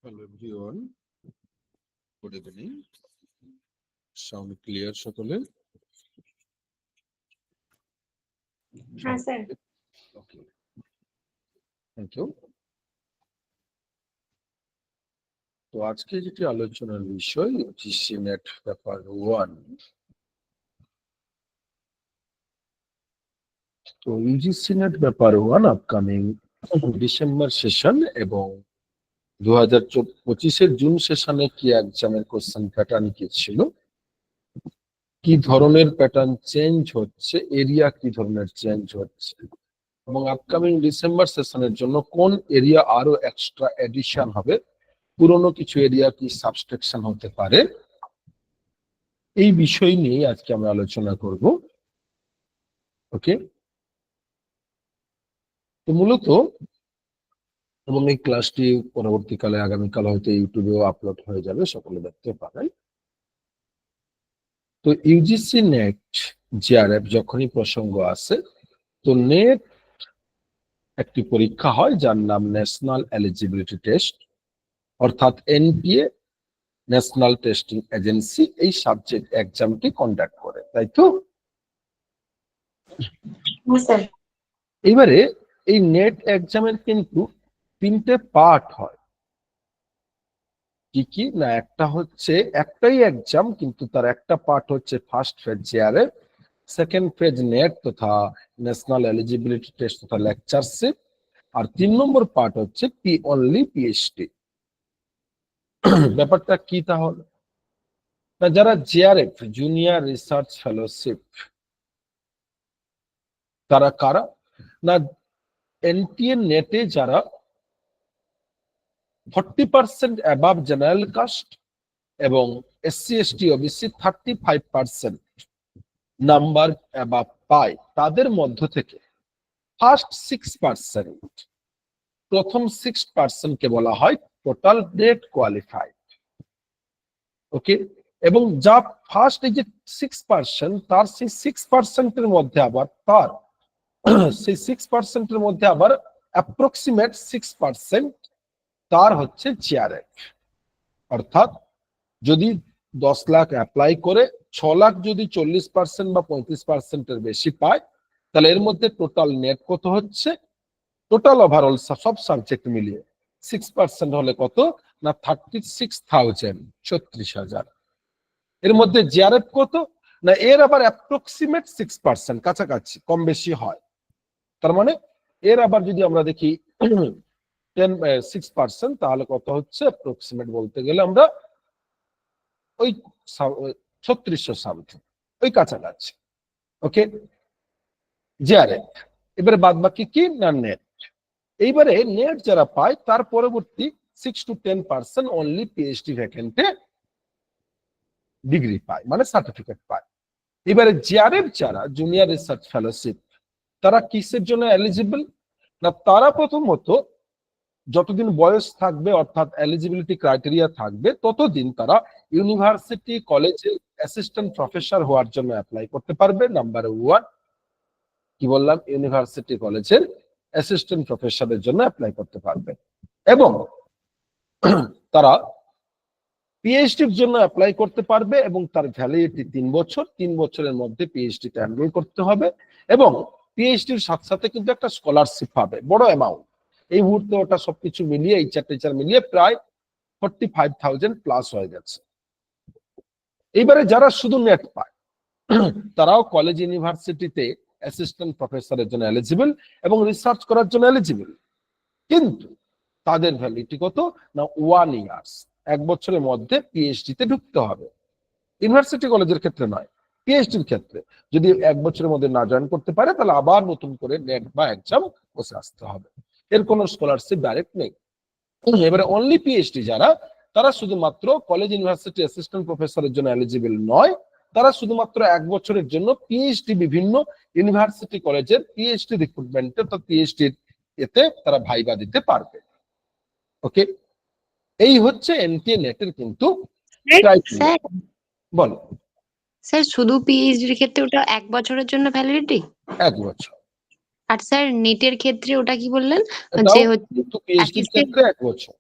Hello everyone, good evening. Sound clear সকলে? হ্যাঁ sir. Okay, thank you. তো আজকে যেটি আলোচনার বিষয় জিসি নেট পেপার 1। তো UGC net paper 1 upcoming December session এবং 2025-এর জুন সেশনে কি এক্সামের কোশ্চেন প্যাটার্ন কি ছিল, কি ধরনের প্যাটার্ন চেঞ্জ হচ্ছে, এরিয়া কি ধরনের চেঞ্জ হচ্ছে এবং আপকামিং ডিসেম্বর সেশনের জন্য কোন এরিয়া আরো এক্সট্রা এডিশন হবে, পুরনো কিছু এরিয়া কি সাবস্ট্রাকশন হতে পারে, এই বিষয় নিয়ে আজকে আমরা আলোচনা করব। ওকে, তো মূলত এবং এই ক্লাসটি পরবর্তীকালে আগামীকাল হয়তো ইউটিউবেও আপলোড হয়ে যাবে, সকলে দেখতে পাবেন। তো ইউজিসি নেট জিআরএফ যখনই প্রসঙ্গ আসে, তো নেট একটি পরীক্ষা হয় যার নাম ন্যাশনাল এলিজিবিলিটি টেস্ট, অর্থাৎ এনটিএ, ন্যাশনাল টেস্টিং এজেন্সি এই সাবজেক্ট এক্সামটি কন্ডাক্ট করে, তাই তো? এবারে এই নেট এক্সামের কিন্তু তিনটে পার্ট হয়। কি কি না, একটা হচ্ছে একটাই এক্সাম, কিন্তু তার একটা পার্ট হচ্ছে first phase JRF, second phase net তথা ন্যাশনাল এলিজিবিলিটি টেস্ট তথা লেকচারশিপ, আর 3 নম্বর পার্ট হচ্ছে অনলি পিএইচডি। ব্যাপারটা কি তাহলে? না, যারা জিআরএফ জুনিয়র রিসার্চ ফেলোশিপ তারা কারা? না, এনটিএ নেটে যারা 40% অ্যাবাভ জেনারেল কাস্ট এবং SC ST OBC 35% number above পায়, তাদের মধ্য থেকে ফার্স্ট 6%, প্রথম 6% কে বলা হয় টোটাল নেট কোয়ালিফাইড। ওকে, এবং যা ফার্স্ট এই যে 6%, তার সেই 6%-এর মধ্যে আবার সেই 6%-এর মধ্যে আবার অ্যাপ্রক্সিমেট 6% তার হচ্ছে জিআরএফ। অর্থাৎ যদি 10 লাখ অ্যাপ্লাই করে 6 লাখ যদি 40% বা 35%-এর বেশি পায়, তাহলে এর মধ্যে টোটাল নেট কত হচ্ছে? টোটাল ওভারঅল সব সাবজেক্ট মিলিয়ে 6% হলে কত না 36,000, 36,000। এর মধ্যে জিআরএফ কত না, এর আবার অ্যাপ্রক্সিমেট 6%, কাছাকাছি, কম বেশি হয়। তার মানে এর আবার যদি আমরা দেখি 6%, তাহলে কত হচ্ছে অ্যাপ্রক্সিমেট বলতে গেলে আমরা ওই 3600 সামথিং, ওই কাছাকাছি। ওকে, জিআরএফ। এবারে বাদ বাকি কি না নেট। এইবারে নেট যারা পায় তার পরবর্তী 6 to 10% অনলি পিএইচডি ভ্যাকেন্টে ডিগ্রি পায়, মানে সার্টিফিকেট পায়। এবারে জিআরএফ যারা জুনিয়র রিসার্চ ফেলোশিপ, তারা কিসের জন্য এলিজিবল না, তারা প্রথমত যতদিন বয়স থাকবে অর্থাৎ এলিজিবিলিটি ক্রাইটেরিয়া থাকবে, ততদিন তারা ইউনিভার্সিটি কলেজে অ্যাসিস্ট্যান্ট প্রফেসর হওয়ার জন্য অ্যাপ্লাই করতে পারবে। নাম্বার 1, কি বললাম, ইউনিভার্সিটি কলেজের অ্যাসিস্ট্যান্ট প্রফেসরের জন্য অ্যাপ্লাই করতে পারবে। এবং তারা পিএইচডির জন্য অ্যাপ্লাই করতে পারবে এবং তার ভ্যালিডিটি 3 বছর। 3 বছরের মধ্যে পিএইচডিতে এনরোল করতে হবে এবং পিএইচডির সাথে সাথে কিন্তু একটা স্কলারশিপ পাবে, বড় অ্যামাউন্ট। এই মুহূর্তে ওটা সবকিছু মিলিয়ে এইচআর টিচার মিলিয়ে প্রায় 45,000 প্লাস হয়ে গেছে। এইবারে যারা শুধু নেট পায় তারাও কলেজ ইউনিভার্সিটিতে অ্যাসিস্ট্যান্ট প্রফেসরের জন্য এলিজিবল এবং রিসার্চ করার জন্য এলিজিবল, কিন্তু তাদের ভ্যালিডিটি কত না 1 ইয়ার্স, 1 বছরের মধ্যে পিএইচডিতে ঢুকতে হবে। ইউনিভার্সিটি কলেজের ক্ষেত্রে নয়, পিএইচডির ক্ষেত্রে যদি 1 বছরের মধ্যে না জয়েন করতে পারে, তাহলে আবার নতুন করে নেট বা এক্সাম বসে আসতে হবে। এর কোনো স্কলারশিপ ডাইরেক্ট নেই। এবারে অনলি পিএইচডি যারা, তারা শুধুমাত্র কলেজ ইউনিভার্সিটি অ্যাসিস্ট্যান্ট প্রফেসরের জন্য এলিজিবল নয়, তারা শুধুমাত্র 1 বছরের জন্য পিএইচডি বিভিন্ন ইউনিভার্সিটি কলেজের পিএইচডি রিক্রুটমেন্টে তো পিএইচডি এতে তারা ভাইবা দিতে পারবে। ওকে, এই হচ্ছে এনটিএ নেটের কিন্তু ক্রাইটেরিয়া। বলো স্যার, শুধু পিএইচডি এর ক্ষেত্রে ওটা 1 বছরের জন্য ভ্যালিডিটি? 1 বছর। আর স্যার নেটের ক্ষেত্রে ওটা কি বললেন? এটাও যে হচ্ছে কিন্তু পিএইচডির ক্ষেত্রে 1 বছর।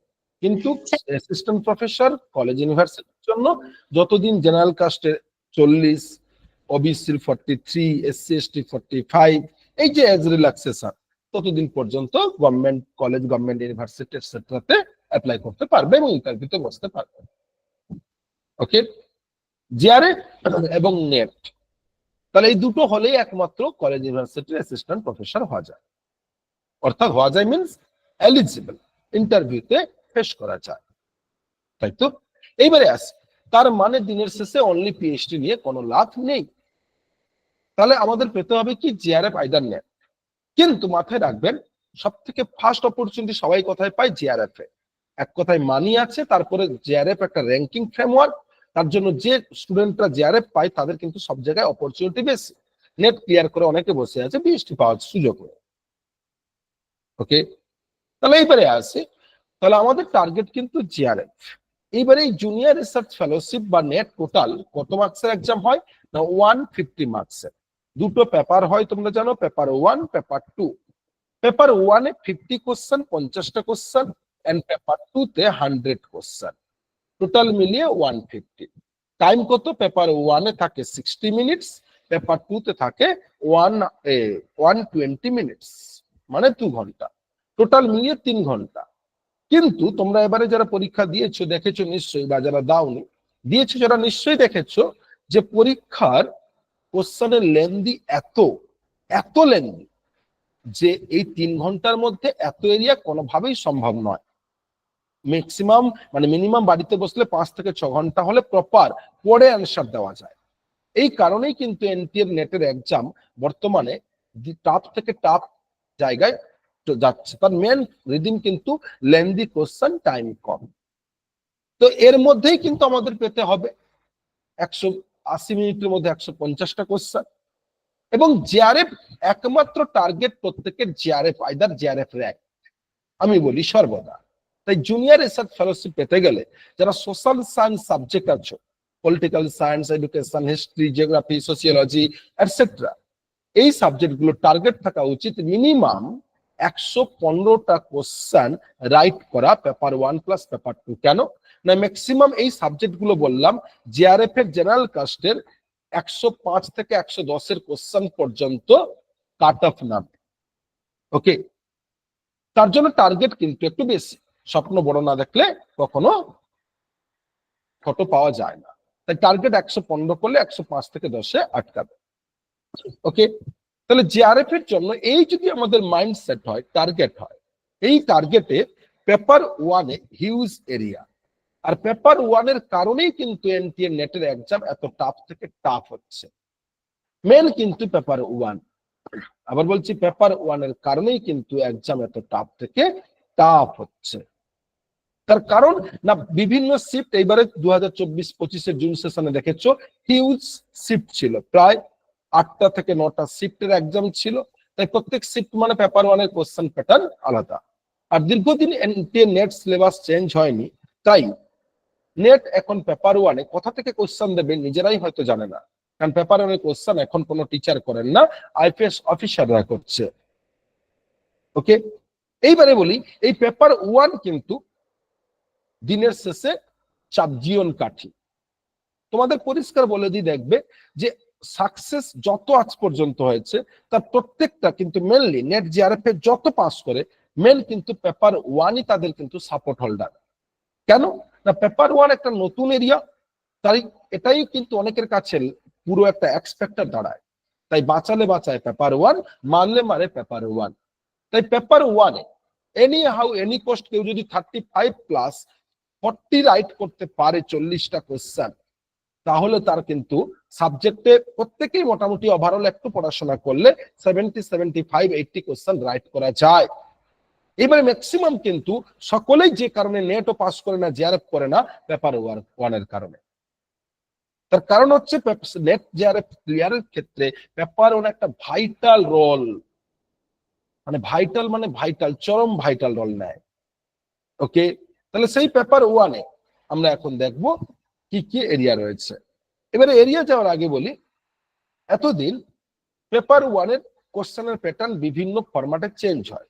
কিন্তু অ্যাসিস্ট্যান্ট প্রফেসর কলেজ ইউনিভার্সিটির জন্য যতদিন জেনারেল কাস্টে 40, ওবিসির 43, SC ST 45, এই যে এজ রিল্যাক্সেশন, ততদিন পর্যন্ত গভর্নমেন্ট কলেজ, গভর্নমেন্ট ইউনিভার্সিটি এটসেট্রাতে অ্যাপ্লাই করতে পারবে এবং ইন্টারভিউতে বসতে পারবে। ওকে, জিআরএফ এবং নেট, তাহলে এই দুটো হলেই একমাত্র কলেজ ইউনিভার্সিটির অ্যাসিস্ট্যান্ট প্রফেসর হওয়া যায়। অর্থাৎ হওয়া যায় মিনস এলিজিবল, ইন্টারভিউতে ফেস করা যায়, তাই তো? এইবারে আসি, তার মানে দিনের শেষে অনলি পিএইচডি নিয়ে কোনো লাভ নেই। তাহলে আমাদের পেতে হবে কি জিআরএফ আইদার নেট। কিন্তু মাথায় রাখবেন, সব থেকে ফার্স্ট অপরচুনিটি সবাই কোথায় পায়? জিআরএফ এ। এক কথায় মানি আছে, তারপরে জিআরএফ একটা র্যাঙ্কিং ফ্রেমওয়ার্ক, তার জন্য যে স্টুডেন্টরা জিআরএফ পায় তাদের কিন্তু সব জায়গায় অপরচুনিটি বেশি। নেট ক্লিয়ার করে অনেকে বসে আছে পিএইচডি পাওয়ার সুযোগ নেই। ওকে, তাহলে এইবারে আসি, তাহলে আমাদের টার্গেট কিন্তু জিআরএফ। এইবারে এই জুনিয়র রিসার্চ ফেলোশিপ বা নেট টোটাল কত মার্কসের এক্সাম হয়? না 150 মার্কসের। দুটো পেপার হয় তোমরা জানো, পেপার 1, পেপার 2। পেপার 1 এ 50 কোশ্চেন, 50টা কোশ্চেন, এন্ড পেপার 2 তে 100 কোশ্চেন, টোটাল মিলিয়ে 150। টাইম কত? পেপার 1 এ থাকে 60 মিনিটস, পেপার 2 তে থাকে 120 মিনিটস, মানে 2 ঘন্টা, টোটাল মিলিয়ে 3 ঘন্টা। কিন্তু তোমরা এবারে যারা পরীক্ষা দিয়েছো দেখেছো নিশ্চয়ই, বা যারা দাওনি দিয়েছো যারা নিশ্চয়ই দেখেছো যে পরীক্ষার কোশ্চেনের লেন্দি এত এত লেন্দি যে এই 3 ঘন্টার মধ্যে এত এরিয়া কোনোভাবেই সম্ভব নয়। ম্যাক্সিমাম মানে মিনিমাম বাড়িতে বসলে 5 থেকে 6 ঘন্টা হলে প্রপার পড়ে অ্যান্সার দেওয়া যায়। এই কারণেই কিন্তু এনটিএর নেটের এক্সাম বর্তমানে টাফ থেকে টাফ জায়গায় যাচ্ছে। তার মেন রিদিন কিন্তু লেন্দি কোশ্চেন, টাইম কম। তো এর মধ্যেই কিন্তু আমাদের পেতে হবে 180 মিনিটের মধ্যে 150টা কোশ্চেন। এবং জিআরএফ একমাত্র টার্গেট প্রত্যেকের জিআরএফ, আইদার জিআরএফ র্যাঙ্ক আমি বলি সর্বদা। তাই জুনিয়র রিসার্চ ফেলোশিপ পেতে গেলে যারা সোশ্যাল সায়েন্স সাবজেক্ট আছে, political science, education, history, geography, sociology etcetera, এই সাবজেক্টগুলো টার্গেট থাকা উচিত মিনিমাম 115টা কোশ্চেন রাইট করা পেপার 1 প্লাস পেপার 2। কেন না? ম্যাক্সিমাম এই সাবজেক্টগুলো বললাম জিআরএফ এর জেনারেল কাস্টের 105 থেকে 110 এর কোশ্চেন পর্যন্ত কাট অফ নামে। ওকে, তার জন্য টার্গেট কিন্তু একটু বেশি। স্বপ্ন বড় না দেখলে কখনো ফটো পাওয়া যায় না। তাই টার্গেট 115 করলে 105 থেকে 10-এ আটকাবে। ওকে, তাহলে জিআরএফ এর জন্য এই যদি আমাদের মাইন্ডসেট হয়, টার্গেট হয়, এই টার্গেটে পেপার 1 এ হিউজ এরিয়া। আর পেপার 1 এর কারণেই কিন্তু এনটিএ নেটের এক্সাম এত টাফ থেকে টাফ হচ্ছে। মেন কিন্তু পেপার 1, আবার বলছি পেপার 1 এর কারণেই কিন্তু এক্সাম এত টাফ থেকে টাফ হচ্ছে। তার কারণ না বিভিন্ন শিফট, এইবারে 2024-25 জুন সেশনে দেখেছো হিউজ শিফট ছিল, প্রায় 8টা থেকে 9টা শিফটের এক্সাম ছিল। তাই প্রত্যেক শিফট মানে পেপার 1 এর কোশ্চেন প্যাটার্ন আলাদা। আর দীর্ঘদিন এনটিএ নেট সিলেবাস চেঞ্জ হয়নি, তাই নেট এখন পেপার 1 এ কোথা থেকে কোশ্চেন দেবে নিজেরাই হয়তো জানে না। কারণ পেপার 1 এর কোশ্চেন এখন কোনো টিচার করেন না, আইপিএস অফিসাররা করছে। ওকে, এইবারে বলি এই পেপার 1 কিন্তু দিনের শেষে চাপ জীবন কাঠি। তোমাদের পরিষ্কার বলে দিই, দেখবে যে সাকসেস যত আজ পর্যন্ত হয়েছে তার প্রত্যেকটা কিন্তু মেনলি নেট জিআরএফ এ যত পাস করে মেন কিন্তু পেপার 1ই তাদের কিন্তু সাপোর্ট হোল্ডার। কেন না? পেপার 1 একটা নতুন এরিয়া, তাই এটাই কিন্তু অনেকের কাছে পুরো একটা এক্সপেক্টার দাঁড়ায়। তাই বাঁচালে বাঁচায় পেপার 1, মারলে মারে পেপার 1। তাই পেপার 1 এ এনি হাউ এনি কোস্ট কেউ যদি 35 প্লাস 40 রাইট করতে পারে 40টা কোশ্চেন, তাহলে তার কিন্তু সাবজেক্টে প্রত্যেকেই মোটামুটি ওভারঅল একটু পড়াশোনা করলে 70, 75, 80 কোশ্চেন রাইট করা যায়। এবারে ম্যাক্সিমাম কিন্তু সকলেই যে কারণে নেটও পাস করে না, জিআরএফ করে না, পেপার 1 এর কারণে। তার কারণ হচ্ছে নেট জিআরএফ ক্লিয়ারের ক্ষেত্রে পেপার 1 একটা ভাইটাল রোল, মানে ভাইটাল চরম ভাইটাল রোল নেয়। ওকে, তাহলে সেই পেপার 1 এ আমরা এখন দেখব কি কি এরিয়া রয়েছে। এবারে এরিয়া যাওয়ার আগে বলি, এতদিন পেপার 1 এর কোশ্চেনের প্যাটার্ন বিভিন্ন ফরম্যাটে চেঞ্জ হয়।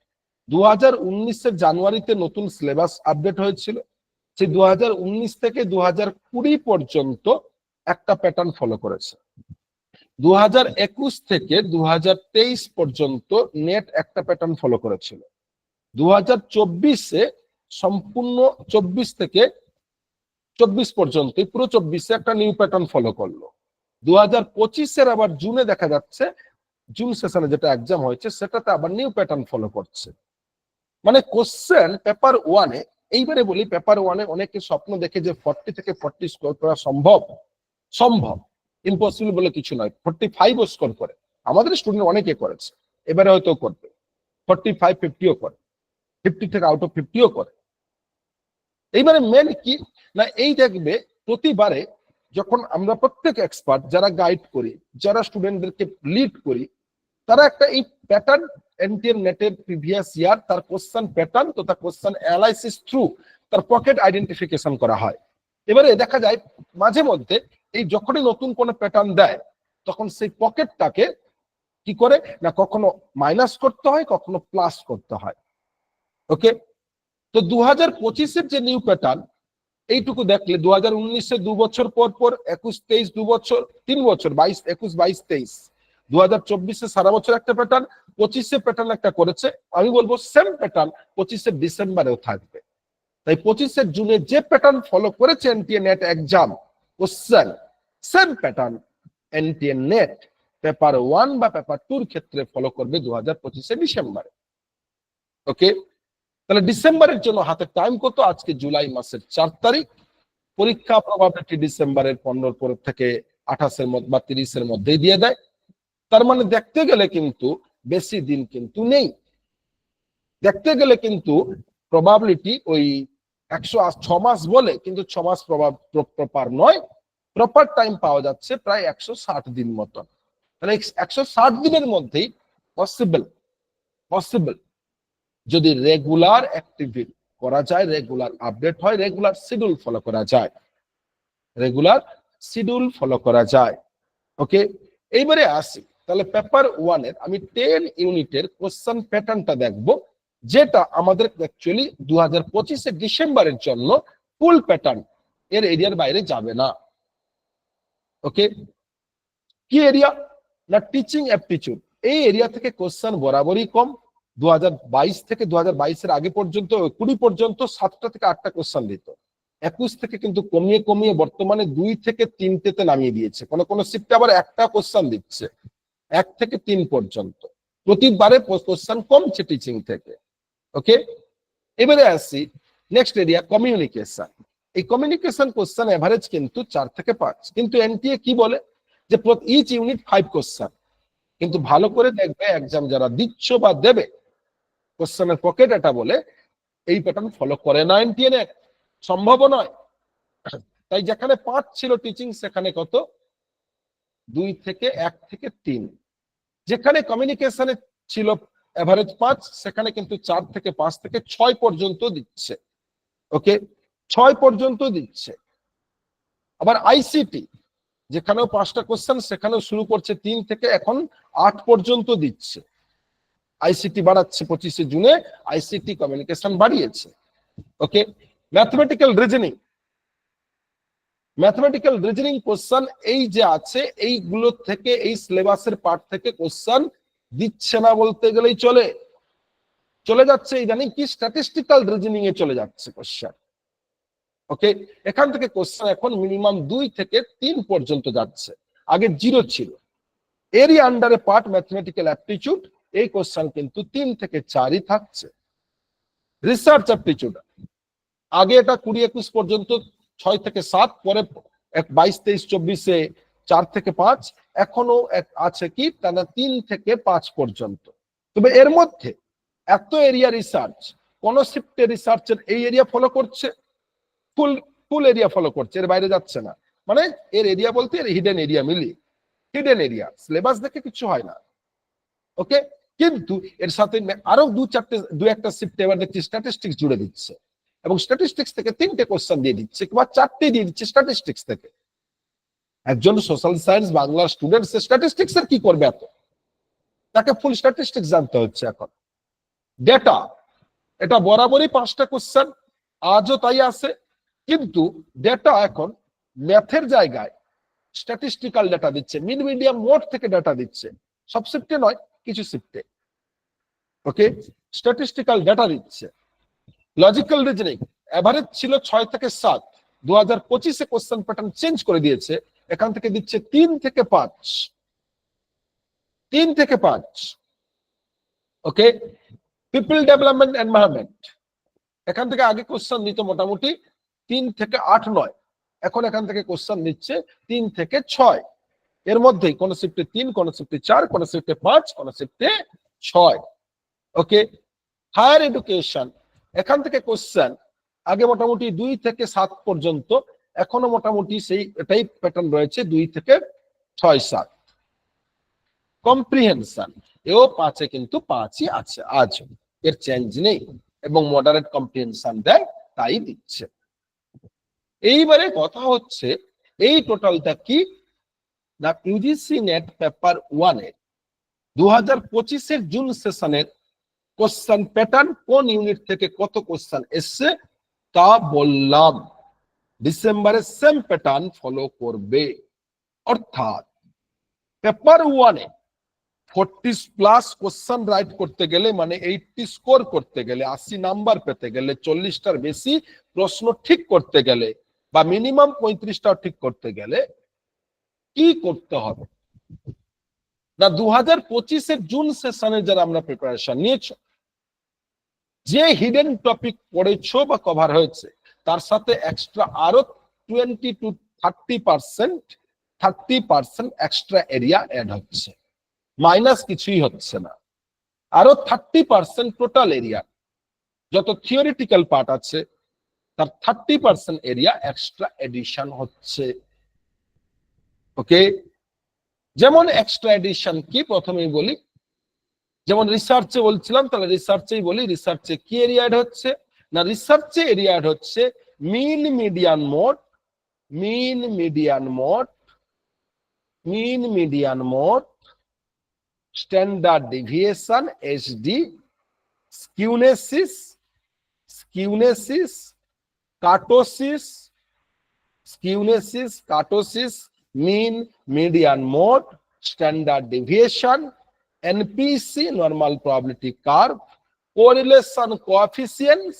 2019 জানুয়ারিতে নতুন সিলেবাস আপডেট হয়েছিল। সেই 2019 থেকে 2020 পর্যন্ত একটা প্যাটার্ন ফলো করেছে। 2021 থেকে 2023 পর্যন্ত নেট একটা প্যাটার্ন ফলো করেছিল। 2024-এ সম্পূর্ণ 24 থেকে 24 পর্যন্ত পুরো 24-এ একটা নিউ প্যাটার্ন ফলো করলো। 2025-এর আবার জুনে দেখা যাচ্ছে, জুন সেশনে যেটা এক্সাম হয়েছে সেটাতে আবার নিউ প্যাটার্ন ফলো করছে। মানে কোশ্চেন পেপার ওয়ানে, এইবারে বলি পেপার ওয়ানে অনেকে স্বপ্ন দেখে যে 40 থেকে 40 স্কোর করা সম্ভব। সম্ভব, ইম্পসিবল বলে কিছু নয়। 45 স্কোর করে আমাদের স্টুডেন্ট অনেকে করেছে, এবারে হয়তো করবে 45, 50ও করে, 50 থেকে আউট অফ 50ও করে। এইবারে মেন কি না, এই দেখবে প্রতিবারে যখন আমরা প্রত্যেক এক্সপার্ট যারা গাইড করি, যারা স্টুডেন্টদেরকে লিড করি, তারা একটা এই প্যাটার্ন এনটিএর নেটের প্রিভিয়াস ইয়ার তার কোশ্চেন প্যাটার্ন তো তার কোশ্চেন অ্যানালাইসিস থ্রু তার পকেট আইডেন্টিফিকেশন করা হয়। এবারে দেখা যায় মাঝে মধ্যে এই যখনই নতুন কোনো প্যাটার্ন দেয় তখন সেই পকেটটাকে কি করে না কখনো মাইনাস করতে হয়, কখনো প্লাস করতে হয়। ওকে, তো 2025-এর যে নিউ প্যাটার্ন এইটুকু দেখলে 2019-এ 2 বছর পর পর, 21-23 2 বছর, 3 বছর 22, 21, 22, 23, 2024-এ সারা বছর একটা প্যাটার্ন, 25-এ প্যাটার্ন একটা করেছে। আমি বলবো সেম প্যাটার্ন 25-এ ডিসেম্বরেও থাকবে। তাই 25-এ জুনে যে প্যাটার্ন ফলো করেছে NTA net exam question, same pattern NTA net paper 1 বা পেপার 2-র ক্ষেত্রে ফলো করবে 2025-এ ডিসেম্বরে। ওকে, তাহলে ডিসেম্বরের জন্য হাতে টাইম কত? আজকে জুলাই মাসের 4 তারিখ। পরীক্ষা প্রবাবিলিটি ডিসেম্বরের 15 থেকে 28-এর মধ্যে বা 30-এর মধ্যেই দিয়ে দেয়। তার মানে দেখতে গেলে কিন্তু বেশি দিন কিন্তু নেই। দেখতে গেলে কিন্তু প্রবাবিলিটি ওই 106 মাস বলে, কিন্তু 6 মাস প্রপার নয়, প্রপার টাইম পাওয়া যাচ্ছে প্রায় 160 দিন মতন। তাহলে 160 দিনের মধ্যেই পসিবল পসিবল যদি রেগুলার অ্যাক্টিভিটি করা যায়, রেগুলার আপডেট হয়, রেগুলার শিডিউল ফলো করা যায়, রেগুলার শিডিউল ফলো করা যায়। ওকে, এইবারে আসি তাহলে পেপার 1-এর আমি 10 ইউনিটের কোশ্চেন প্যাটার্নটা দেখব, যেটা আমাদের অ্যাকচুয়ালি 2025-এ ডিসেম্বরের জন্য ফুল প্যাটার্ন, এর এরিয়ার বাইরে যাবে না। ওকে, কি এরিয়া না টিচিং অ্যাপটিটিউড। এই এরিয়া থেকে কোশ্চেন বরাবরই কম। 2022 থেকে 2022-এর আগে পর্যন্ত 20 পর্যন্ত 7টা থেকে 8টা কোশ্চেন দিত। 21 থেকে কিন্তু কমিয়ে কমিয়ে বর্তমানে 2 থেকে 3টেতে নামিয়ে দিয়েছে। কোন কোন শিফটে আবার একটা কোশ্চেন দিচ্ছে 1 থেকে 3 পর্যন্ত। প্রতিবারে কোশ্চেন কমছে টিচিং থেকে। ওকে, এবারে আসি নেক্সট এরিয়া কমিউনিকেশন। এই কমিউনিকেশন কোশ্চেন এভারেজ কিন্তু 4 থেকে 5, কিন্তু এনটিএ কি বলে যে ইচ ইউনিট 5 কোশ্চেন। কিন্তু ভালো করে দেখবে এক্সাম যারা দিচ্ছ বা দেবে, কোশ্চেনের পকেট এটা বলে এই প্যাটার্ন ফলো করে না এনটিএ, সম্ভব নয়। তাই যেখানে 5 ছিল টিচিং সেখানে কত 2 থেকে 1 থেকে 3, যেখানে কমিউনিকেশনে ছিল এভারেজ 5 সেখানে কিন্তু 4 থেকে 5 থেকে 6 পর্যন্ত দিচ্ছে। ওকে, 6 পর্যন্ত দিচ্ছে। আবার আইসিটি যেখানেও 5টা কোশ্চেন সেখানেও শুরু করছে 3 থেকে এখন 8 পর্যন্ত দিচ্ছে। আইসিটি বাড়াচ্ছে, 25-এ জুনে আইসিটি কমিউনিকেশন বাড়িয়েছে। Okay, mathematical reasoning, mathematical reasoning question এই যে আছে এইগুলো থেকে, এই সিলেবাসের পার্ট থেকে কোশ্চেন দিচ্ছে না বলতে গেলেই চলে। চলে যাচ্ছে ইদানিং কি স্ট্যাটিস্টিক্যাল রিজনিং এ চলে যাচ্ছে কোশ্চেন। ওকে, এখান থেকে কোশ্চেন এখন মিনিমাম 2 থেকে 3 পর্যন্ত যাচ্ছে, আগে 0 ছিল। এরই আন্ডারে পার্ট ম্যাথমেটিক্যাল অ্যাপটিটিউড, এই কোশ্চেন কিন্তু 3 থেকে 4ই থাকছে। রিসার্চ অ্যাপটিটিউড আগে এটা 20-21 পর্যন্ত 6 থেকে 7, পরে 22-23, 24-এ 4 থেকে 5, এখনো আছে কি টানা 3 থেকে 5 পর্যন্ত। তবে এর মধ্যে এত এরিয়া রিসার্চ, কোন শিফটে রিসার্চের এই এরিয়া ফলো করছে, ফুল ফুল এরিয়া ফলো করছে, এর বাইরে যাচ্ছে না। মানে এর এরিয়া বলতে এর হিডেন এরিয়া মিলিয়ে, হিডেন এরিয়া সিলেবাস দেখে কিছু হয় না। ওকে, কিন্তু এর সাথে আরো 2-1টা শিফট এবার দেখছি স্ট্যাটিস্টিক্স জুড়ে দিচ্ছে, এবং স্ট্যাটিস্টিক্স থেকে 3টে কোশ্চেন দিয়ে দিচ্ছে কিংবা 4টে দিয়ে দিচ্ছে স্ট্যাটিস্টিক্স থেকে। একজন সোশ্যাল সায়েন্স বাংলার স্টুডেন্ট সে স্ট্যাটিস্টিক্স এর কি করবে এত? তাকে ফুল স্ট্যাটিস্টিক্স জানতে হচ্ছে এখন। ডেটা এটা বরাবরই 5টা কোশ্চেন, আজও তাই আছে। কিন্তু ডেটা এখন ম্যাথের জায়গায় স্ট্যাটিস্টিক্যাল ডেটা দিচ্ছে, মিন মিডিয়াম মোড থেকে ডেটা দিচ্ছে, সব শিফটে নয়, কিছু শিফটে। ওকে, স্ট্যাটিস্টিক্যাল ডেটা দিচ্ছে। লজিক্যাল রিজনিং এভারেজ ছিল 6 থেকে 7, 2025-এ কোশ্চেন প্যাটার্ন চেঞ্জ করে দিয়েছে, এখান থেকে দিচ্ছে 3 থেকে 5, 3 থেকে 5। ওকে, পিপল ডেভেলপমেন্ট এনভায়রনমেন্ট, এখান থেকে আগে কোশ্চেন দিত মোটামুটি 3 থেকে 8, 9, এখন এখান থেকে কোশ্চেন দিচ্ছে 3 থেকে 6, এর মধ্যেই কোন শিফটে 3, কোন শিফটে 4, কোন শিফটে 5, কোন শিফটে 6। ওকে, হায়ার এডুকেশন, এখান থেকে কোশ্চেন আগে মোটামুটি 2 থেকে 7 পর্যন্ত, এখনো মোটামুটি সেই এটাই প্যাটার্ন রয়েছে, 2 থেকে 6, 7। কম্প্রিহেনশন, এও 5-এ কিন্তু 5ই আছে আজ, এর চেঞ্জ নেই, এবং মডারেট কম্প্রিহেনশন দেয় তাই দিচ্ছে। এইবারে কথা হচ্ছে এই টোটালটা কি না, ইউজিসি নেট পেপার 1-এর 2025-এর জুন সেশনের কোশ্চেন প্যাটার্ন কোন ইউনিট থেকে কত কোশ্চেন এসছে তা বললাম। ডিসেম্বরে সেম প্যাটার্ন ফলো করবে, অর্থাৎ পেপার 1-এ 40+ কোশ্চেন রাইট করতে গেলে, মানে 80 স্কোর করতে গেলে, 80 নাম্বার পেতে গেলে, 40টার বেশি প্রশ্ন ঠিক করতে গেলে, বা মিনিমাম 35টাও ঠিক করতে গেলে কি করতে হবে না, 2025-এর জুন সেশনে যারা আমরা প্রিপারেশন নিয়েছ, যে হিডেন টপিক পড়েছো বা কভার হয়েছে, তার সাথে এক্সট্রা আরো 20 to 30% এক্সট্রা এরিয়া অ্যাড হচ্ছে, মাইনাস কিছুই হচ্ছে না। আরো 30% টোটাল এরিয়া, যত থিওরিটিক্যাল পার্ট আছে তার 30% এরিয়া এক্সট্রা এডিশন হচ্ছে। ওকে, যেমন এক্সট্রা এডিশন কি প্রথমেই বলি, যেমন রিসার্চে বলছিলাম, তাহলে রিসার্চেই বলি, রিসার্চে কি এরিয়া অ্যাড হচ্ছে না, রিসার্চে এরিয়া অ্যাড হচ্ছে mean median mode, mean median mode, mean median mode, standard deviation SD, skewness, skewness, kurtosis, skewness, kurtosis, mean median mode, standard deviation, NPC, normal probability curve, correlation coefficients,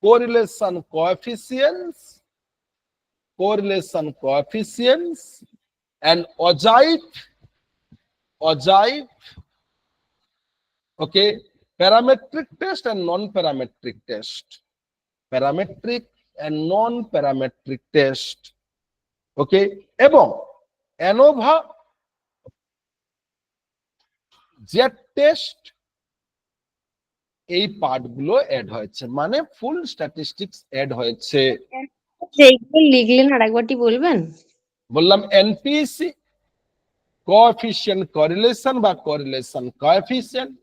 correlation coefficients, correlation coefficients, and ogive, okay, parametric test and non-parametric test, parametric and non-parametric test, okay, এবং ANOVA, Z test, এই part গুলো add হয়েছে, মানে ফুল statistics add হয়েছে। যেগুলো লিখলেন আরেকবারটি বলবেন? বললাম এনপিসি, কোএফিশিয়েন্ট করিলেশন বা correlation coefficient,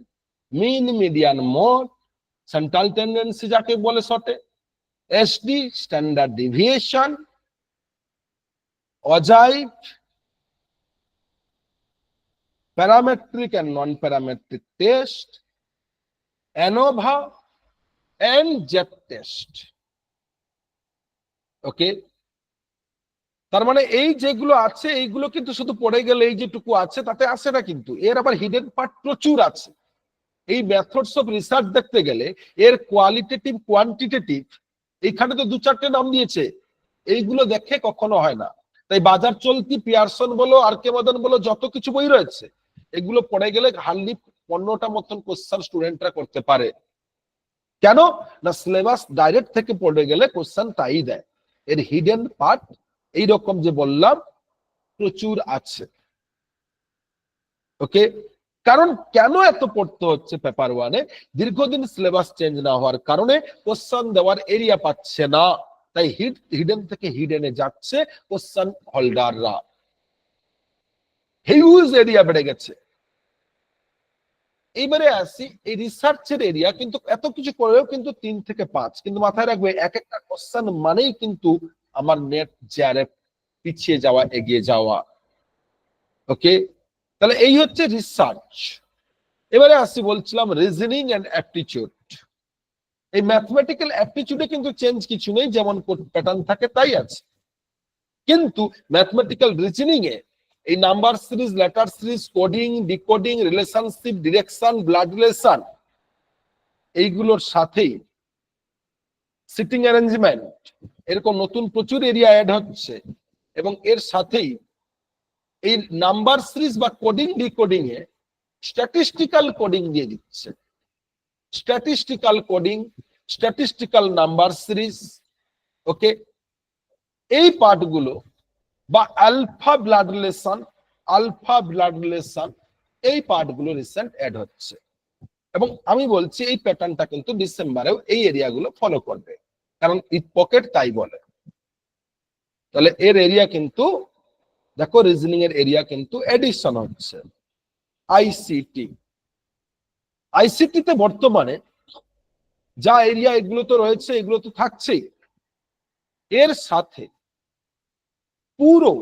mean median mode, central tendency যাকে বলে শর্টে, SD standard deviation, ogive, parametric and non-parametric test, ANOVA and JET test. Okay, তার মানে এই যেগুলো আছে এইগুলো কিন্তু শুধু পড়ে গেলে এই যেটুকু আছে তাতে আসে না, কিন্তু এর আবার হিডেন পার্ট প্রচুর আছে। এই মেথডস অফ রিসার্চ দেখতে গেলে এর কোয়ালিটেটিভ কোয়ান্টিটেটিভ এইখানে তো 2-4টে নাম দিয়েছে, এইগুলো দেখে কখনো হয় না। তাই বাজার চলতি পিয়ারসন বলো, আর কে মদন বলো, যত কিছু বই রয়েছে এগুলো পড়ে গেলে হার্ডলি 15টা মতন কোশ্চেন স্টুডেন্টরা করতে পারে। কেন না, সিলেবাস ডাইরেক্ট থেকে পড়ে গেলে কোশ্চেন তাই দেয়। এর হিডেন পার্ট এইরকম যে বললাম প্রচুর আছে। ওকে, কারণ কেন এত পড়তে হচ্ছে পেপার 1-এ, দীর্ঘদিন সিলেবাস চেঞ্জ না হওয়ার কারণে কোশ্চেন দেওয়ার এরিয়া পাচ্ছে না, তাই হিডেন থেকে হিডেনে যাচ্ছে কোশ্চেন হোল্ডাররা, হিউজ এরিয়া বেড়ে গেছে। এইবারে আসি এই রিসার্চের এরিয়া, কিন্তু এত কিছু করেও কিন্তু 3 থেকে 5, কিন্তু মাথায় রাখবে এক একটা কোশ্চেন মানেই কিন্তু আমার নেট জেআরএফ পিছিয়ে যাওয়া, এগিয়ে যাওয়া। ওকে, তাহলে এই হচ্ছে রিসার্চ। এবারে আসি, বলছিলাম রিজনিং এন্ড অ্যাপটিটিউড। এই ম্যাথমেটিক্যাল অ্যাপটিটিউডে কিন্তু চেঞ্জ কিছু নেই, যেমন প্যাটার্ন থাকে তাই আছে। কিন্তু ম্যাথমেটিক্যাল রিজনিং এ এই number series, letter series, coding, decoding, relationship, direction, blood relation, এইগুলোর সাথেই সিটিং অ্যারেঞ্জমেন্ট, এরকম নতুন প্রচুর এরিয়া অ্যাড হচ্ছে। এবং এর সাথেই এই নাম্বার সিরিজ বা কোডিং ডিকোডিং এ স্ট্যাটিস্টিক্যাল কোডিং দিয়ে দিচ্ছে। Statistical coding, statistical number series, okay, এই পার্টগুলো বা আলফা ব্লাড রিলেশন, এই পার্টগুলো রিসেন্ট অ্যাড হচ্ছে। এবং আমি বলছি এই প্যাটার্নটা কিন্তু ডিসেম্বরেও এই এরিয়াগুলো ফলো করবে, কারণ ইট পকেট তাই বলে। তাহলে এর এরিয়া কিন্তু দেখো, রিজনিং এর এরিয়া কিন্তু এডিশন হচ্ছে। আইসিটি তে বর্তমানে যা এরিয়া এগুলো তো রয়েছে, এগুলো তো থাকছেই, এর সাথে পুরো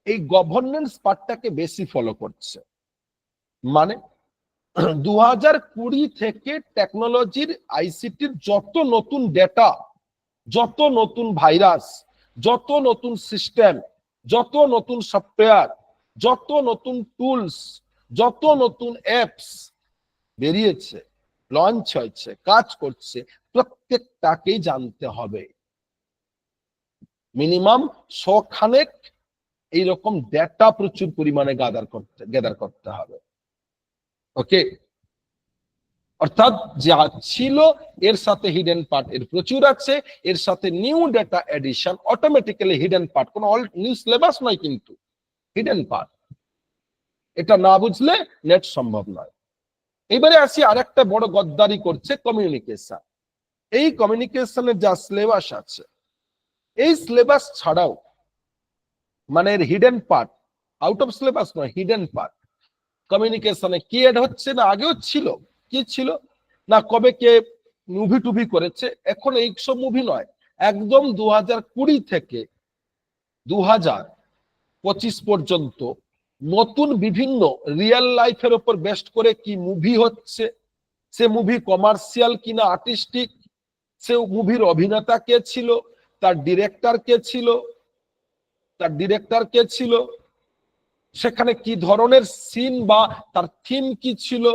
এই গভর্নেন্স পার্টটাকে বেশি ফলো করছে। মানে 2020 থেকে টেকনোলজির, আইসিটির যত নতুন ডেটা, যত নতুন ভাইরাস, যত নতুন সিস্টেম, যত নতুন সফটওয়্যার, যত নতুন টুলস, যত নতুন অ্যাপস বেরিয়েছে, লঞ্চ হয়েছে, কাজ করছে, প্রত্যেকটাকেই জানতে হবে। মিনিমাম 100 খানেক এইরকম ডেটা প্রচুর পরিমাণে গ্যাদার করতে হবে। ওকে, অর্থাৎ যা ছিল এর সাথে হিডেন পার্ট এর প্রচুর আছে, এর সাথে new data addition, automatically hidden part, কোনো নিউ সিলেবাস নয়, কিন্তু হিডেন পার্ট। এটা না বুঝলে নেট সম্ভব নয়। এবারে আসি আরেকটা বড় গদ্দারি করছে কমিউনিকেশন। এই কমিউনিকেশনের যা সিলেবাস আছে, এই সিলেবাস ছাড়াও মানে এর hidden part, out of syllabus নয়, হিডেন পার্ট কমিউনিকেশনে কি এড হচ্ছে না আগেও ছিল, কি ছিল না, কবে কে মুভি টুভি করেছে, এখন এইসব মুভি নয়, একদম 2020 থেকে 2025 পর্যন্ত নতুন বিভিন্ন রিয়েল লাইফের উপর বেস্ট করে কি মুভি হচ্ছে, সে মুভি কমার্শিয়াল কিনা আর্টিস্টিক, সে মুভির অভিনেতা কে ছিল, তার ডিরেক্টর কে ছিল, সেখানে কি ধরনের সিন বা তার থিম কি ছিল,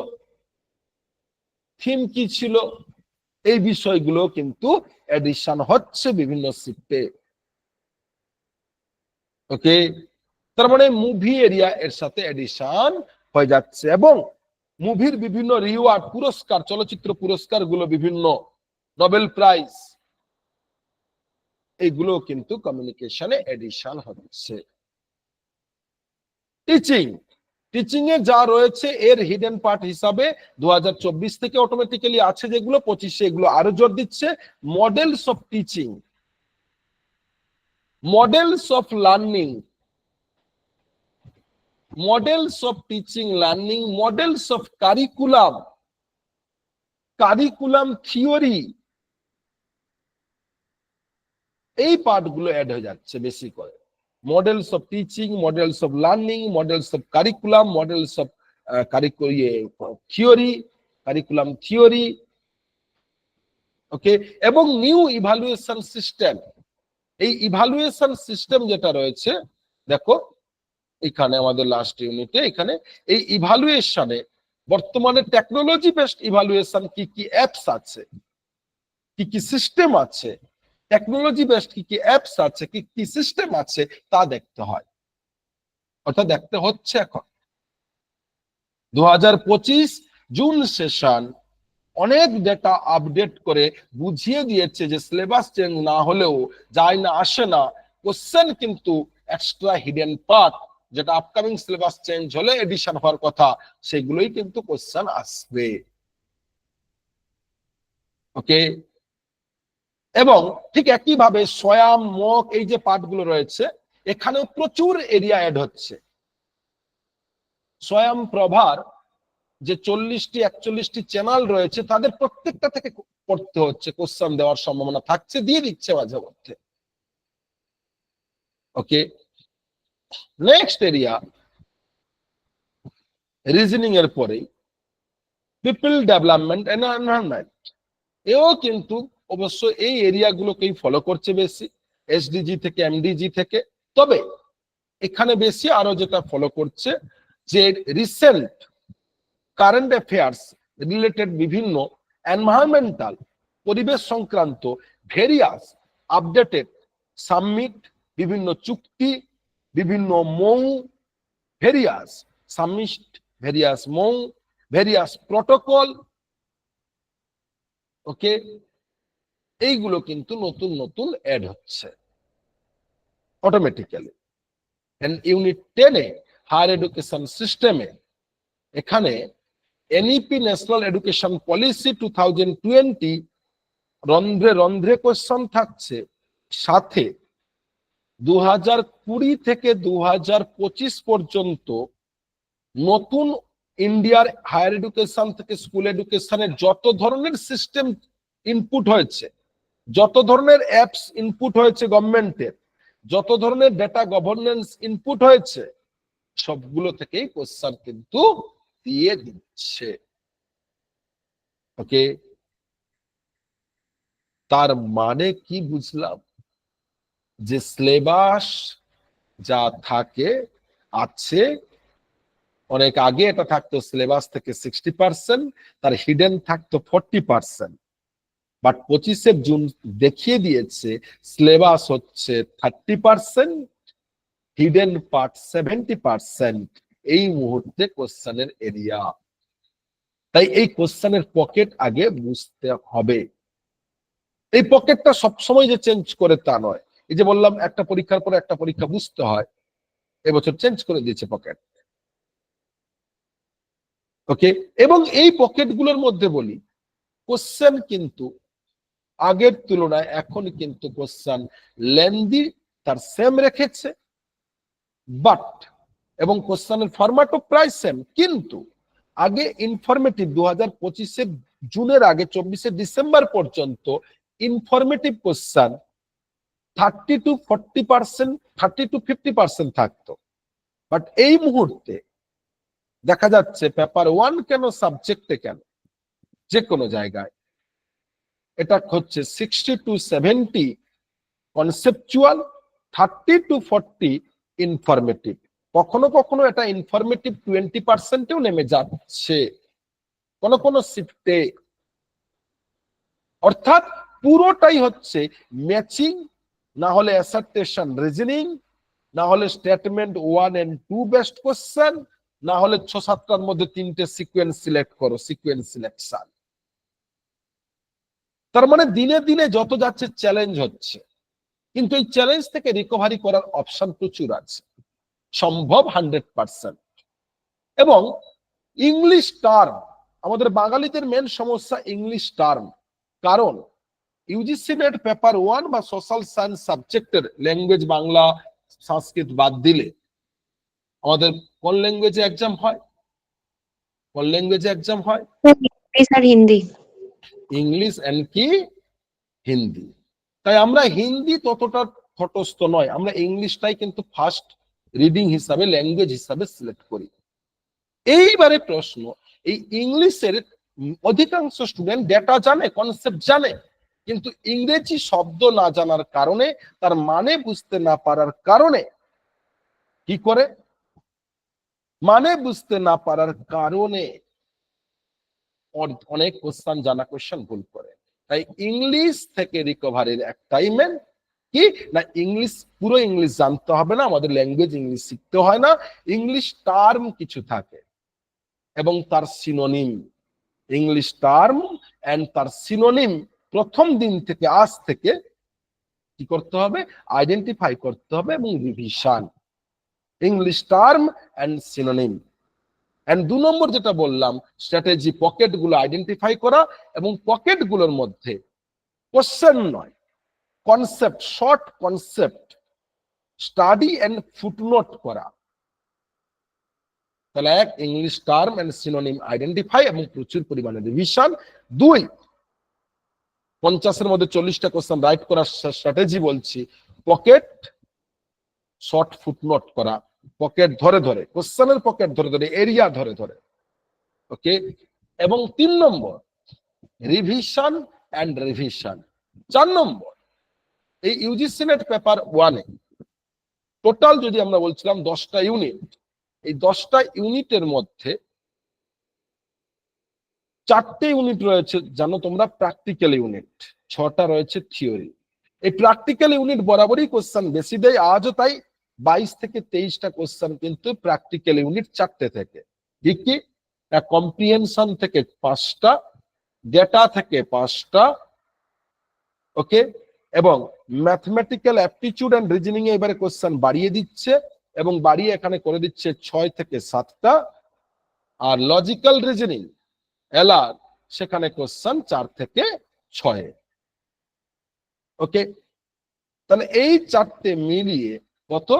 এই বিষয়গুলো কিন্তু এডিশন হচ্ছে বিভিন্ন শিফটে। ওকে, তার মানে মুভি এরিয়া এর সাথে এডিশন হয়ে যাচ্ছে। এবং মুভির বিভিন্ন রিওয়ার্ড, পুরস্কার, চলচ্চিত্র পুরস্কার গুলো, বিভিন্ন নোবেল প্রাইজ, এইগুলো কিন্তু কমিউনিকেশনে এডিশন হচ্ছে। টিচিং এ যা রয়েছে এর হিডেন পার্ট হিসাবে 2024 থেকে অটোমেটিক্যালি আছে, যেগুলো 25 এগুলো আরো জোর দিচ্ছে। Models of teaching, models of learning, models of teaching learning, models of curriculum theory, এই পার্টগুলো অ্যাড হয়ে যাচ্ছে বেশি করে। Models of teaching, models of learning, models of curriculum, models of curriculum theory, okay. এবং নিউ ইভালুয়েশন সিস্টেম, এই evaluation system যেটা রয়েছে, দেখো এখানে আমাদের লাস্ট ইউনিটে, এখানে এই ইভালুয়েশনে বর্তমানে টেকনোলজি বেসড ইভালুয়েশন কি কি অ্যাপস আছে, কি কি সিস্টেম আছে, টেকনোলজি বেসড কি কি অ্যাপস আছে, কি কি সিস্টেম আছে, তা দেখতে হয়, অর্থাৎ দেখতে হচ্ছে। এখন 2025 জুন সেশন অনেক ডেটা আপডেট করে বুঝিয়ে দিয়েছে যে সিলেবাস চেঞ্জ না হলেও যায় না, আসে না, কোশ্চেন কিন্তু এক্সট্রা হিডেন পার্ট, যেটা আপকামিং সিলেবাস চেঞ্জ হলে এডিশন হওয়ার কথা, সেগুলোই কিন্তু কোশ্চেন আসবে। ওকে, এবং ঠিক একইভাবে স্বয়াম, মক, এই যে পার্টগুলো রয়েছে, এখানেও প্রচুর এরিয়া অ্যাড হচ্ছে। স্বয়ং প্রভার যে 40টি 41টি চ্যানেল রয়েছে, তাদের প্রত্যেকটা থেকে পড়তে হচ্ছে, কোশ্চেন দেওয়ার সম্ভাবনা থাকছে, দিয়ে দিচ্ছে মাঝে মধ্যে। ওকে, নেক্সট এরিয়া রিজনিং এর পরে পিপল ডেভেলপমেন্ট এন্ড এনভায়রনমেন্ট। এও কিন্তু অবশ্য এই এরিয়াগুলোকেই ফলো করছে বেশি, এসডিজি থেকে এমডিজি থেকে। তবে এখানে বেশি আরো যেটা ফলো করছে যে রিসেন্ট কারেন্ট অ্যাফেয়ার্স রিলেটেড বিভিন্ন এনভায়রনমেন্টাল পরিবেশ সংক্রান্ত ভেরিয়াস আপডেটেড সাবমিট, বিভিন্ন চুক্তি, বিভিন্ন MoU, various submit, various MoU, various protocol, okay, এইগুলো কিন্তু নতুন নতুন অ্যাড হচ্ছে অটোমেটিক্যালি। ইউনিট 10 এ হায়ার এডুকেশন সিস্টেমে এখানে এনইপি ন্যাশনাল এডুকেশন পলিসি 2020 রন্ধ্রে রন্ধ্রে কোশ্চেন থাকছে, সাথে 2020 থেকে 2025 পর্যন্ত নতুন ইন্ডিয়ার হায়ার এডুকেশন থেকে স্কুল এডুকেশনের যত ধরনের সিস্টেম ইনপুট হয়েছে, যত ধরনের অ্যাপস ইনপুট হয়েছে গভর্নমেন্টের, যত ধরনের ডেটা গভর্নেন্স ইনপুট হয়েছে, সবগুলো থেকেই কোশ্চেন কিন্তু দিয়ে দিচ্ছে। ওকে, তার মানে কি বুঝলাম? যে সিলেবাস যা থাকে আছে, অনেক আগে এটা থাকতো সিলেবাস থেকে 60%, তার হিডেন থাকতো 40%, বাট 25 জুন দেখিয়ে দিয়েছে সিলেবাস হচ্ছে 30%, হিডেন পার্ট 70% এই মুহূর্তে কোশ্চেনের এরিয়া। তাই এই কোশ্চেনের পকেট আগে বুঝতে হবে। এই পকেটটা সবসময় যে চেঞ্জ করে তা নয়। এই যে বললাম একটা পরীক্ষার পরে একটা পরীক্ষা বুঝতে হয়, এবছর চেঞ্জ করে দিয়েছে পকেট। ওকে, এবং এই পকেটগুলোর মধ্যে বলি কোশ্চেন কিন্তু আগের তুলনায় এখন কিন্তু কোশ্চেন লেন্দি তার সেম রেখেছে, বাট এবং কোশ্চেনের ফরম্যাটও প্রায় সেম, কিন্তু আগে ইনফরমেটিভ 2025 জুনের আগে 24 ডিসেম্বর পর্যন্ত ইনফরমেটিভ কোশ্চেন 30 to 40%, 30 to 50% থাকতো, বাট এই মুহূর্তে দেখা যাচ্ছে পেপার 1 কেন, সাবজেক্টে কেন, যে কোনো জায়গায় এটা হচ্ছে 60 to 70 কনসেপচুয়াল, 30 to 40 ইনফরমেটিভ। কখনো কখনো এটা ইনফরমেটিভ 20%-এও নেমে যাচ্ছে কোন কোন শিফটে। অর্থাৎ পুরোটাই হচ্ছে ম্যাচিং, না হলে অ্যাসার্টেশন রিজনিং, না হলে স্টেটমেন্ট 1 and 2 বেস্ট কোশ্চেন, না হলে 6-7টার মধ্যে 3টে সিকোয়েন্স সিলেক্ট করো, সিকোয়েন্স সিলেকশন। তার মানে দিনে দিনে যত যাচ্ছে চ্যালেঞ্জ হচ্ছে, কিন্তু এই চ্যালেঞ্জ থেকে রিকভারি করার অপশন প্রচুর আছে, সম্ভব 100%। এবং ইংলিশ টার্ম, আমাদের বাঙালিদের মেন সমস্যা ইংলিশ টার্ম, কারণ ইউজিসি নেট পেপার 1 বা সোশ্যাল সায়েন্স সাবজেক্টের ল্যাঙ্গুয়েজ বাংলা সংস্কৃত বাদ দিলে আমাদের কোন ল্যাঙ্গুয়েজে এক্সাম হয়? কোন ল্যাঙ্গুয়েজে এক্সাম হয়? ইংলিশ আর হিন্দি। ইংলিশ এন্ড কি হিন্দি। তাই আমরা হিন্দি ততটা ফটোস্থ নয়, আমরা ইংলিশটাই কিন্তু ফার্স্ট রিডিং হিসাবে, ল্যাঙ্গুয়েজ হিসাবে সিলেক্ট করি। এইবারে প্রশ্ন, এই ইংলিশের অধিকাংশ স্টুডেন্ট ডেটা জানে, কনসেপ্ট জানে, কিন্তু ইংরেজি শব্দ না জানার কারণে, তার মানে বুঝতে না পারার কারণে কি করে, মানে বুঝতে না পারার কারণে অনেক কোশ্চেন জানা কোশ্চেন ভুল করে। তাই ইংলিশ থেকে রিকভারির একটাই মেন কি না, ইংলিশ, পুরো ইংলিশ জানতে হবে না, আমাদের ল্যাঙ্গুয়েজ ইংলিশ শিখতে হয় না, ইংলিশ টার্ম কিছু থাকে এবং তার সিনোনিম, ইংলিশ টার্ম এন্ড তার সিনোনিম প্রথম দিন থেকে, আজ থেকে কি করতে হবে, আইডেন্টিফাই করতে হবে এবং revision, English term and synonym. And 2 নম্বর যেটা বললাম, স্ট্র্যাটেজি, পকেট গুলো আইডেন্টিফাই করা, এবং পকেট গুলোর মধ্যে কোশ্চেন নয়, concept, short concept study and footnote করা। তাহলে 1, English term and synonym identify এবং প্রচুর পরিমাণে রিভিশন। 2, 50-এর মধ্যে 40টা কোশ্চেন রাইট করার স্ট্র্যাটেজি বলছি, পকেট, শর্ট ফুটনোট করা, পকেট ধরে ধরে, কোশ্চেনের পকেট ধরে ধরে, এরিয়া ধরে ধরে। ওকে, এবং 3 নম্বর রিভিশন অ্যান্ড রিভিশন। 4 নম্বর, এই ইউজিসি নেট পেপার 1 এ টোটাল যদি আমরা বলছিলাম 10টা ইউনিট, এই 10টা ইউনিটের মধ্যে 4টে ইউনিট রয়েছে জানো তোমরা প্র্যাকটিক্যাল ইউনিট, 6টা রয়েছে থিওরি। এই প্র্যাকটিক্যাল ইউনিট বরাবরই কোশ্চেন বেশি দেয়, আজও তাই। 22 থেকে 23টা কোশ্চেন কিন্তু প্র্যাকটিক্যাল ইউনিট 4টে থেকে। ঠিক কি? কম্প্রিহেনশন থেকে 5টা, ডেটা থেকে 5টা, ওকে, এবং ম্যাথমেটিক্যাল অ্যাপটিটিউড এন্ড রিজনিং এ এবারে কোশ্চেন বাড়িয়ে দিচ্ছে এবং বাড়িয়ে এখানে করে দিচ্ছে 6 থেকে 7টা। আর লজিক্যাল রিজনিং এলআর সেখানে কোশ্চেন 4 থেকে 6। ওকে, তাহলে এই 4টে মিলিয়ে কত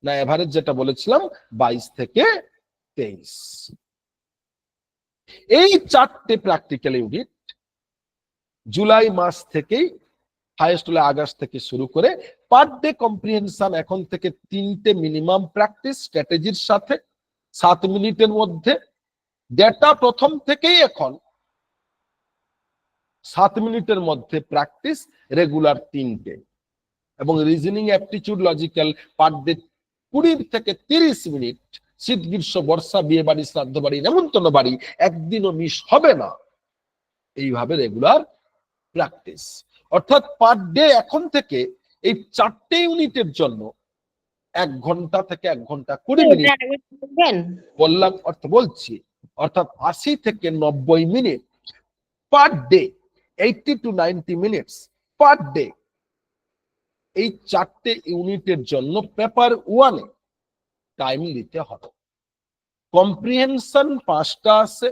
না এভারেজ যেটা বলেছিলাম 22 থেকে 23। এই 4টে প্র্যাকটিক্যাল ইউনিট জুলাই মাস থেকেই, হাইয়েস্ট হলে আগস্ট থেকে শুরু করে, পার ডে কম্প্রিহেনশন এখন থেকে 3টে মিনিমাম প্র্যাকটিস স্ট্র্যাটেজির সাথে 7 মিনিটের মধ্যে। ডেটা প্রথম থেকেই এখন 7 মিনিটের মধ্যে প্র্যাকটিস, রেগুলার 3টে, এবং reasoning aptitude logical per day 20 থেকে 30 মিনিট। শীত গ্রীষ্ম বর্ষা, বিয়ে বাড়ি, শ্রাদ্ধ বাড়ি, নেমন্তন্ন বাড়ি, একদিনও মিস হবে না। এইভাবে রেগুলার প্র্যাকটিস, অর্থাৎ পার ডে এখন থেকে এই 4টে ইউনিটের জন্য 1 ঘন্টা থেকে 1 ঘন্টা 20 মিনিট বললাম, বলছি, অর্থাৎ 80 থেকে 90 minute per day, 80 to 90 minutes per day. এই 4টে ইউনিটের জন্য পেপার 1 এ টাইম দিতে হবে। কম্প্রিহেনশন 5টা আছে,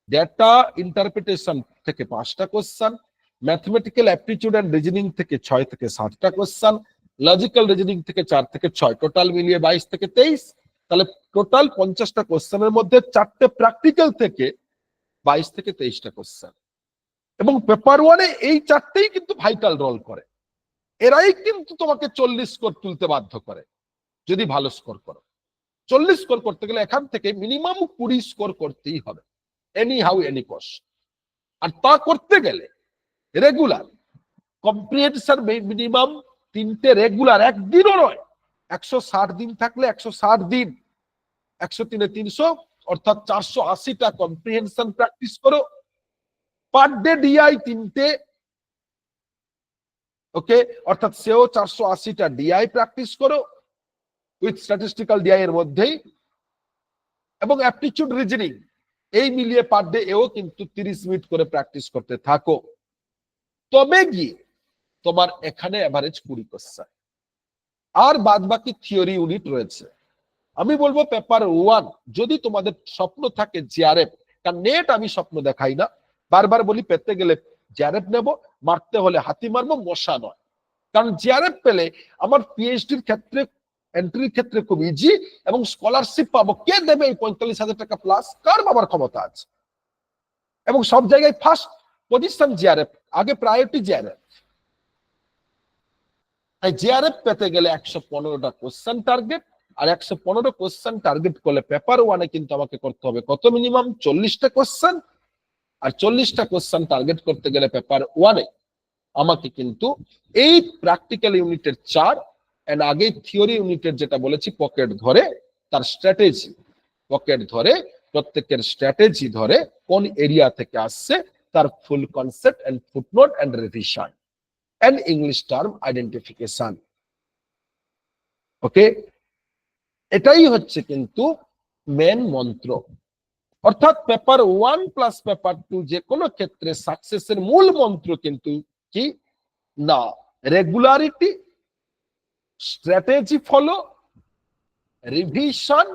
ডেটা ইন্টারপ্রিটেশন থেকে 5টা question, mathematical aptitude and reasoning থেকে 6 থেকে 7টা কোশ্চেন, লজিক্যাল রিজনিং থেকে 4 থেকে 6, টোটাল মিলিয়ে 22 থেকে 23। তাহলে টোটাল 50টা কোশ্চেনের মধ্যে 4টে প্র্যাকটিক্যাল থেকে 22 থেকে 23টা কোশ্চেন। এবং পেপার 1 এ এই 4টেই কিন্তু ভাইটাল রোল করে। এরাই কিন্তু তোমাকে 40 স্কোর তুলতে বাধ্য করে যদি ভালো স্কোর করো। 40 স্কোর করতে গেলে এখান থেকে মিনিমাম 20 স্কোর করতেই হবে, এনি হাউ এনি কস্ট। আর তা করতে গেলে রেগুলার কম্প্রিহেনশন মিনিমাম 3টে রেগুলার, একদিনও নয়। 160 দিন থাকলে 160 দিন, 103 এ 300, অর্থাৎ 480টা কম্প্রিহেনশন প্র্যাকটিস করো। পার ডে ডিআই 3টে, ওকে, অর্থাৎ সেও 480টা ডিআই প্র্যাকটিস করো উইথ স্ট্যাটিস্টিক্যাল ডিআই এর মধ্যেই, এবং অ্যাপটিটিউড রিজনিং এই মিলিয়ে পার ডে এও কিন্তু 30 মিনিট করে প্র্যাকটিস করতে থাকো। তবে গিয়ে তোমার এখানে এভারেজ 20 কোশ্চেন, আর বাদ বাকি থিওরি ইউনিট রয়েছে। আমি বলবো পেপার 1 যদি তোমাদের স্বপ্ন থাকে জিআরএফ, কারণ নেট আমি স্বপ্ন দেখাই না, বারবার বলি পেতে গেলে জিআরএফ নেব, মারতে হলে হাতি মারবো, মশা নয়। কারণ জিআরএফ পেলে আমার পিএইচডির ক্ষেত্রে, এন্ট্রির ক্ষেত্রে খুব ইজি, এবং স্কলারশিপ পাবো। কে দেবে এই 45,000 টাকা প্লাস? কার বাবার ক্ষমতা আছে? এবং সব জায়গায় ফার্স্ট পজিশন জিআরএফ, আগে প্রায়োরিটি জিআরএফ। তাই জিআরএফ পেতে গেলে 115টা কোশ্চেন টার্গেট, আর 115 কোশ্চেন টার্গেট করলে পেপার 1 এ কিন্তু আমাকে করতে হবে কত? মিনিমাম 40টা কোশ্চেন। আর 40টা কোশ্চেন টার্গেট করতে গেলে পেপার 1 এ আমাকে কিন্তু এই প্র্যাকটিক্যাল ইউনিটের 4 এন্ড আগে থিওরি ইউনিটের যেটা বলেছি পকেট ধরে, তার স্ট্র্যাটেজি পকেট ধরে, প্রত্যেকের স্ট্র্যাটেজি ধরে, কোন এরিয়া থেকে আসছে তার full concept and footnote and revision and English term identification. Okay, এটাই হচ্ছে কিন্তু মেন মন্ত্র। অর্থাৎ পেপার 1 প্লাস পেপার 2 যে কোনো ক্ষেত্রে সাকসেসের মূল মন্ত্র কিন্তু কি না, regularity, strategy follow, revision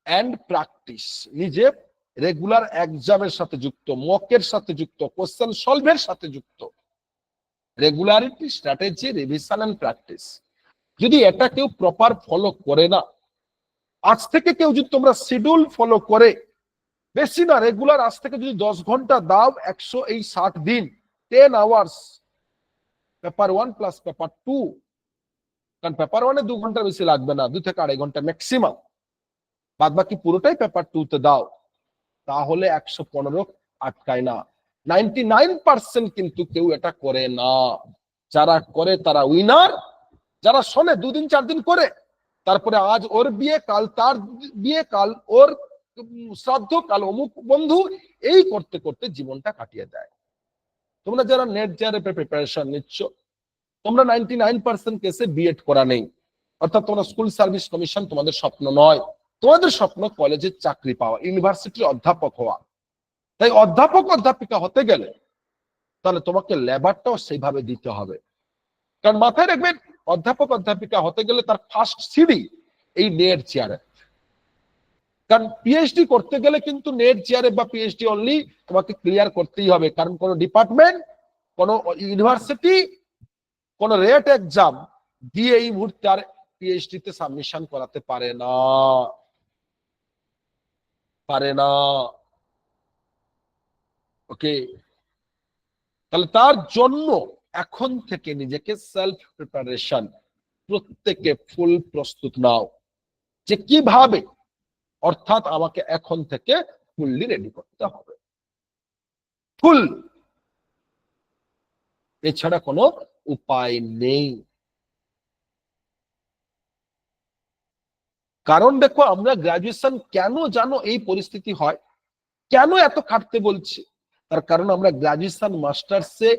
and practice. নিজে রেগুলার এক্সামের সাথে যুক্ত, মকের সাথে যুক্ত, কোশ্চেন সলভের সাথে যুক্ত। Regularity, strategy, revision and practice. যদি এটা কেউ প্রপার ফলো করে না, আজ থেকে কেউ যদি তোমরা শিডিউল ফলো করে, বেশি না, রেগুলার আজ থেকে যদি 10 ঘন্টা দাও, 160 দিন, 10 আওয়ার্স পেপার 1 প্লাস পেপার 2, কারণ পেপার 1 এ 2 ঘন্টা বেশি লাগবে না, 2 থেকে 2.5 ঘন্টা ম্যাক্সিমাম, বাদ বাকি পুরোটাই পেপার 2 তে দাও, তাহলে 115 আটকায় না। 99% কিন্তু কেউ এটা করে না। যারা করে তারা উইনার। যারা শোনে 2 দিন 4 দিন করে, তারপরে আজ ওর বিয়ে, কাল তার বিয়ে, কাল ওর শ্রাদ্ধ, কাল অমুক বন্ধু, এই করতে করতে জীবনটা কাটিয়ে দেয়। তোমরা যারা নেট জিআরএফ এর প্রিপারেশন নিচ্ছ, তোমরা 99% কেসে বিএড করা নেই, অর্থাৎ তোমরা স্কুল সার্ভিস কমিশন তোমাদের স্বপ্ন নয়। তোমাদের স্বপ্ন কলেজের চাকরি পাওয়া, ইউনিভার্সিটির অধ্যাপক হওয়া। তাই অধ্যাপক অধ্যাপিকা হতে গেলে তাহলে তোমাকে লেবারটাও সেইভাবে দিতে হবে। কারণ মাথায় রাখবেন, অধ্যাপক অধ্যাপিকা হতে গেলে তার ফার্স্ট সিডি এই নেট জিআরএফ। কারণ পিএইচডি করতে গেলে কিন্তু নেট জিআরএফ বা পিএইচডি অনলি তোমাকে ক্লিয়ার করতেই হবে। কারণ কোন ডিপার্টমেন্ট, কোন ইউনিভার্সিটি, কোন রেট এক্সাম দিয়ে এই মুহূর্তে আর পিএইচডি তে সাবমিশন করাতে পারে না, পারে না। ওকে, তাহলে তার জন্য এখন থেকে নিজেকে সেলফ প্রিপারেশন, প্রত্যেকে ফুল প্রস্তুত নাও যে কিভাবে, অর্থাৎ আমাকে এখন থেকে ফুললি রেডি করতে হবে, ফুল, এছাড়া কোনো উপায় নেই। কারণ দেখো, আমরা গ্রাজুয়েশন কেন জানো এই পরিস্থিতি হয়, কেন এত খাটতে বলছি, তার কারণ আমরা গ্রাজুয়েশন মাস্টার্সে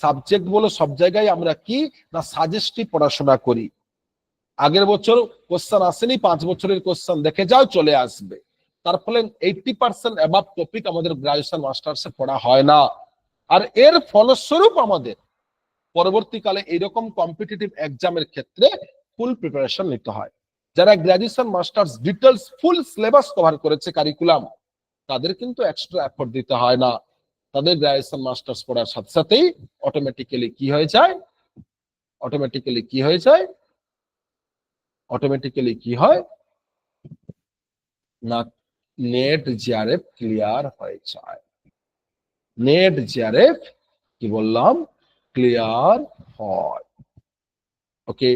সাবজেক্ট বলো সব জায়গায় আমরা কি না সাজেস্টিভ পড়াশোনা করি। আগের বছর কোশ্চেন আসেনি, 5 বছরের কোশ্চেন দেখে যাও, চলে আসবে। তার ফলে 80% অ্যাবাভ টপিক আমাদের গ্রাজুয়েশন মাস্টার্সে পড়া হয় না। আর এর ফলস্বরূপ আমাদের পরবর্তীকালে এইরকম কম্পিটিটিভ এক্সামের ক্ষেত্রে ফুল প্রিপারেশন নিতে হয়। যারা graduation masters details full syllabus cover করেছে কারিকুলাম, তাদের কিন্তু এক্সট্রা এফোর্ট দিতে হয় না। তাদের গ্রাজুয়েশন মাস্টার্স পড়ার সাথে সাথেই অটোমেটিক্যালি কি হয়ে যায়, অটোমেটিক্যালি কি হয়ে যায়, অটোমেটিক্যালি কি হয় না, নেট জিআরএফ ক্লিয়ার হয়ে যায়। নেট জিআরএফ কি বললাম, ক্লিয়ার হয়। ওকে।